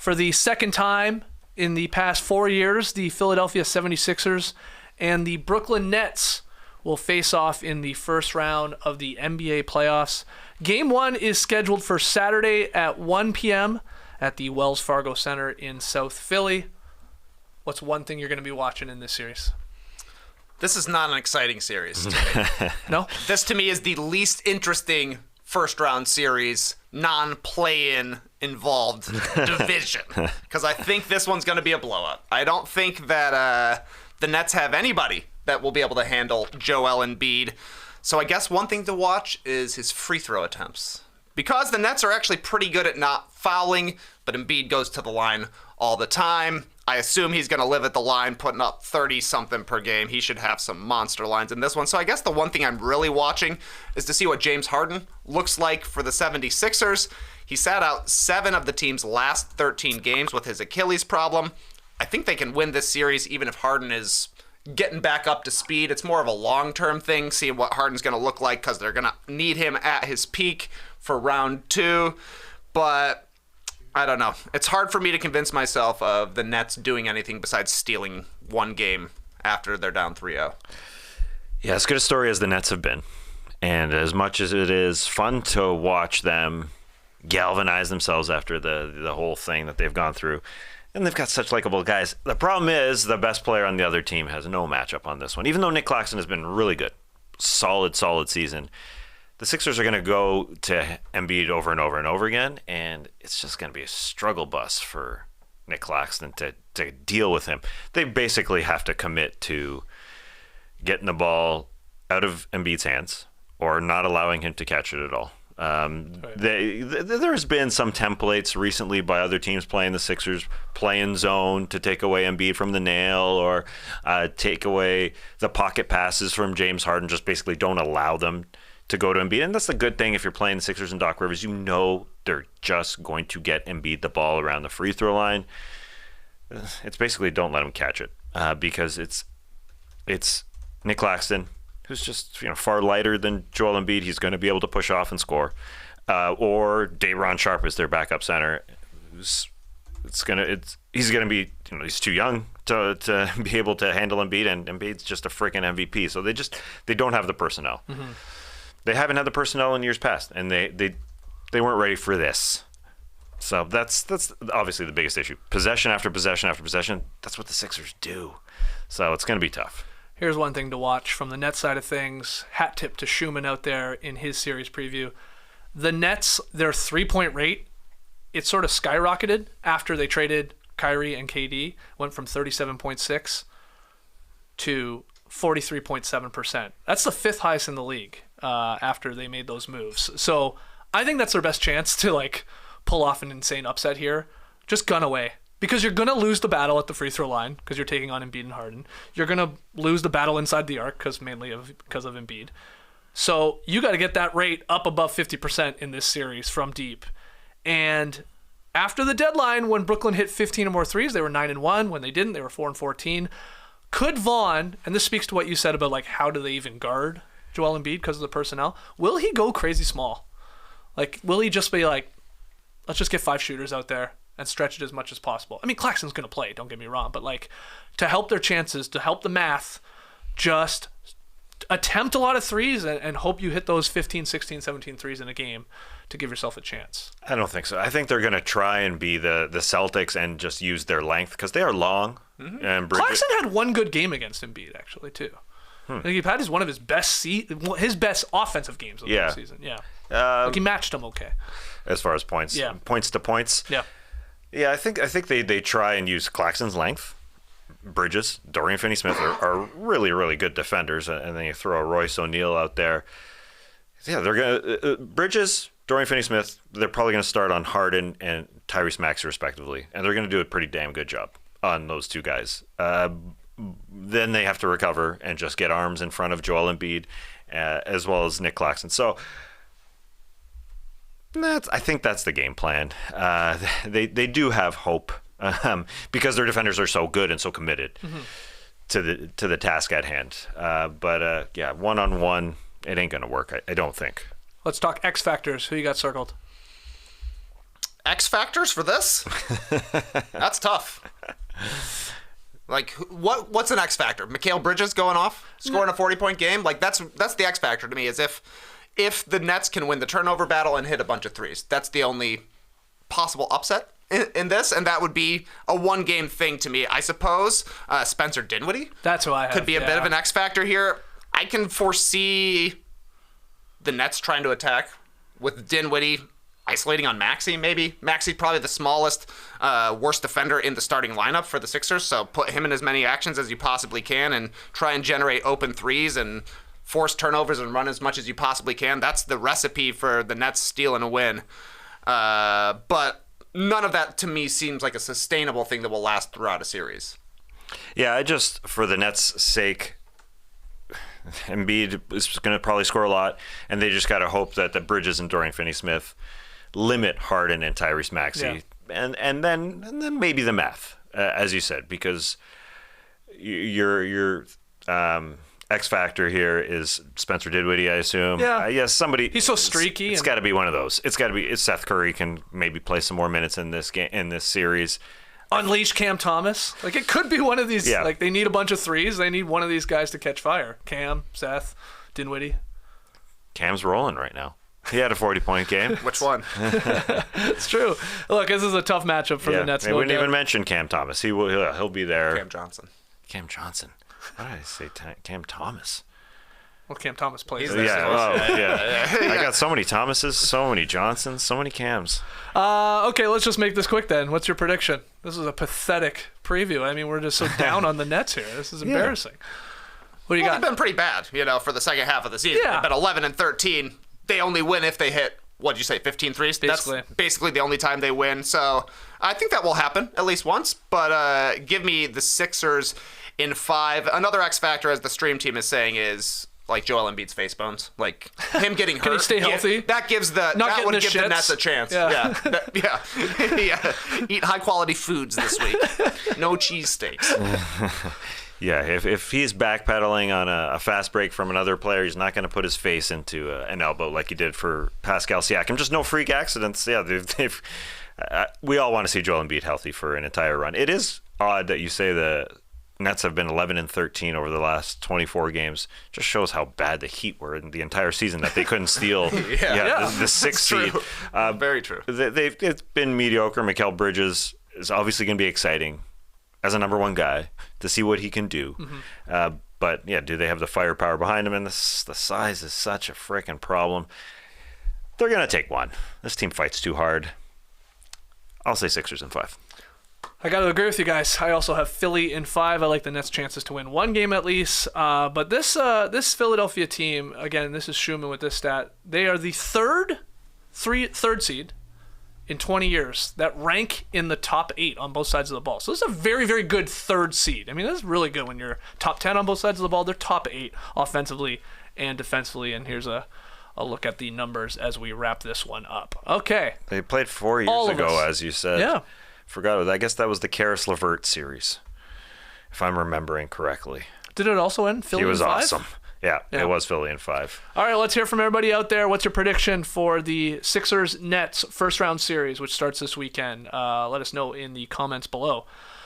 For the second time in the past 4 years, the Philadelphia 76ers and the Brooklyn Nets will face off in the first round of the NBA playoffs. Game 1 is scheduled for Saturday at 1 p.m. at the Wells Fargo Center in South Philly. What's one thing you're going to be watching in this series? This is not an exciting series to me. No? This, to me, is the least interesting first-round series, non-play-in involved division. Because I think this one's going to be a blowout. I don't think that the Nets have anybody that will be able to handle Joel Embiid. So I guess one thing to watch is his free throw attempts. Because the Nets are actually pretty good at not fouling, but Embiid goes to the line all the time. I assume he's going to live at the line, putting up 30-something per game. He should have some monster lines in this one. So I guess the one thing I'm really watching is to see what James Harden looks like for the 76ers. He sat out 7 of the team's last 13 games with his Achilles problem. I think they can win this series even if Harden is getting back up to speed. It's more of a long-term thing, seeing what Harden's going to look like because they're going to need him at his peak for round 2. But I don't know. It's hard for me to convince myself of the Nets doing anything besides stealing one game after they're down 3-0. Yeah, as good a story as the Nets have been, and as much as it is fun to watch them galvanize themselves after the whole thing that they've gone through, and they've got such likable guys. The problem is the best player on the other team has no matchup on this one. Even though Nick Claxton has been really good, solid season, the Sixers are going to go to Embiid over and over and over again, and it's just going to be a struggle bus for Nick Claxton to deal with him. They basically have to commit to getting the ball out of Embiid's hands or not allowing him to catch it at all. There's been some templates recently by other teams playing the Sixers, play in zone to take away Embiid from the nail or take away the pocket passes from James Harden, just basically don't allow them to go to Embiid. And that's the good thing if you're playing the Sixers and Doc Rivers, you know they're just going to get Embiid the ball around the free throw line. It's basically don't let him catch it because it's Nick Claxton, who's just far lighter than Joel Embiid. He's going to be able to push off and score. Or Day'Ron Sharpe is their backup center. He's going to be he's too young to be able to handle Embiid, and Embiid's just a freaking MVP. So they don't have the personnel. Mm-hmm. They haven't had the personnel in years past, and they weren't ready for this. So that's obviously the biggest issue. Possession after possession after possession, that's what the Sixers do. So it's going to be tough. Here's one thing to watch from the Nets side of things. Hat tip to Schumann out there in his series preview. The Nets, their three-point rate, it sort of skyrocketed after they traded Kyrie and KD. Went from 37.6 to 43.7%. That's the 5th highest in the league after they made those moves. So I think that's their best chance to pull off an insane upset here. Just gun away. Because you're going to lose the battle at the free throw line because you're taking on Embiid and Harden. You're going to lose the battle inside the arc because of Embiid. So you got to get that rate up above 50% in this series from deep. And after the deadline, when Brooklyn hit 15 or more threes, they were 9-1. When they didn't, they were 4-14. Could Vaughn, and this speaks to what you said about how do they even guard Joel Embiid because of the personnel, will he go crazy small? Will he just be let's just get 5 shooters out there and stretch it as much as possible? I mean, Claxton's going to play, don't get me wrong, but to help their chances, to help the math, just attempt a lot of threes and hope you hit those 15, 16, 17 threes in a game to give yourself a chance. I don't think so. I think they're going to try and be the Celtics and just use their length because they are long. Mm-hmm. And Claxton had one good game against Embiid, actually, too. He had one of his best offensive games of the season. Yeah, he matched him okay. As far as points, points to points. Yeah, I think they try and use Claxton's length. Bridges, Dorian Finney-Smith are really, really good defenders, and then you throw a Royce O'Neal out there. Yeah, they're gonna Bridges, Dorian Finney-Smith. They're probably gonna start on Harden and Tyrese Maxey respectively, and they're gonna do a pretty damn good job on those two guys. Then they have to recover and just get arms in front of Joel Embiid, as well as Nick Claxton. So I think that's the game plan. They do have hope because their defenders are so good and so committed to the task at hand. But one-on-one, it ain't going to work, I don't think. Let's talk X factors. Who you got circled? X factors for this? That's tough. Like, what's an X factor? Mikal Bridges going off, scoring a 40-point game? Like, that's the X factor to me, is if the Nets can win the turnover battle and hit a bunch of threes. That's the only possible upset in this, and that would be a one-game thing to me. I suppose Spencer Dinwiddie That's who I have. could be a bit of an X factor here. I can foresee the Nets trying to attack with Dinwiddie isolating on Maxey, maybe. Maxey's probably the smallest, worst defender in the starting lineup for the Sixers, so put him in as many actions as you possibly can and try and generate open threes and force turnovers and run as much as you possibly can. That's the recipe for the Nets stealing a win. But none of that, to me, seems like a sustainable thing that will last throughout a series. Yeah, I just, for the Nets' sake, Embiid is going to probably score a lot, and they just got to hope that the Bridges and Dorian Finney-Smith limit Harden and Tyrese Maxey, and then maybe the math, as you said, because your X factor here is Spencer Dinwiddie, I assume. Yeah. Yes, somebody. He's so streaky. It's got to be one of those. It's got to be. Seth Curry can maybe play some more minutes in this game, in this series. Unleash Cam Thomas. Like, it could be one of these. Yeah. Like, they need a bunch of threes. They need one of these guys to catch fire. Cam, Seth, Dinwiddie. Cam's rolling right now. He had a 40-point game. Which one? It's true. Look, this is a tough matchup for the Nets. We wouldn't even mention Cam Thomas. He'll be there. Cam Johnson. Cam Johnson. Why did I say Cam Thomas? Well, Cam Thomas plays. He's there. there. Yeah. I got so many Thomases, so many Johnsons, so many Cams. Okay, let's just make this quick then. What's your prediction? This is a pathetic preview. I mean, we're just so down on the Nets here. This is embarrassing. What do you Well, got? they've been pretty bad, for the second half of the season. Yeah. They've been 11-13. They only win if they hit, what'd you say, 15 threes? Basically. That's basically the only time they win. So I think that will happen at least once. But give me the Sixers in 5. Another X factor, as the stream team is saying, is like Joel Embiid's face bones. Like him getting hurt. Can he stay healthy? That gives Not that getting would the give the shits? Nets a chance. Yeah. Yeah. Eat high quality foods this week. No cheesesteaks. Yeah, if he's backpedaling on a fast break from another player, he's not going to put his face into an elbow like he did for Pascal Siakam. Just no freak accidents. Yeah, we all want to see Joel Embiid healthy for an entire run. It is odd that you say the Nets have been 11-13 over the last 24 games. Just shows how bad the Heat were in the entire season, that they couldn't steal the sixth seed. Very true. It's been mediocre. Mikal Bridges is obviously going to be exciting as a number one guy to see what he can do. But yeah, do they have the firepower behind him? And the size is such a freaking problem. They're going to take one. This team fights too hard. I'll say Sixers in 5. I got to agree with you guys. I also have Philly in 5. I like the Nets' chances to win one game at least. But this Philadelphia team, again, this is Schumann with this stat. They are the third seed in 20 years that rank in the top 8 on both sides of the ball. So this is a very, very good third seed. I mean, this is really good when you're top 10 on both sides of the ball. They're top 8 offensively and defensively. And here's a look at the numbers as we wrap this one up. Okay. They played 4 All years of ago, us. as you said. Yeah. Forgot. I guess that was the Karis LeVert series, if I'm remembering correctly. Did it also end Philly He was in 5? awesome. Yeah, Yeah. it was Philly in 5. All right, let's hear from everybody out there. What's your prediction for the Sixers-Nets first-round series, which starts this weekend? Let us know in the comments below.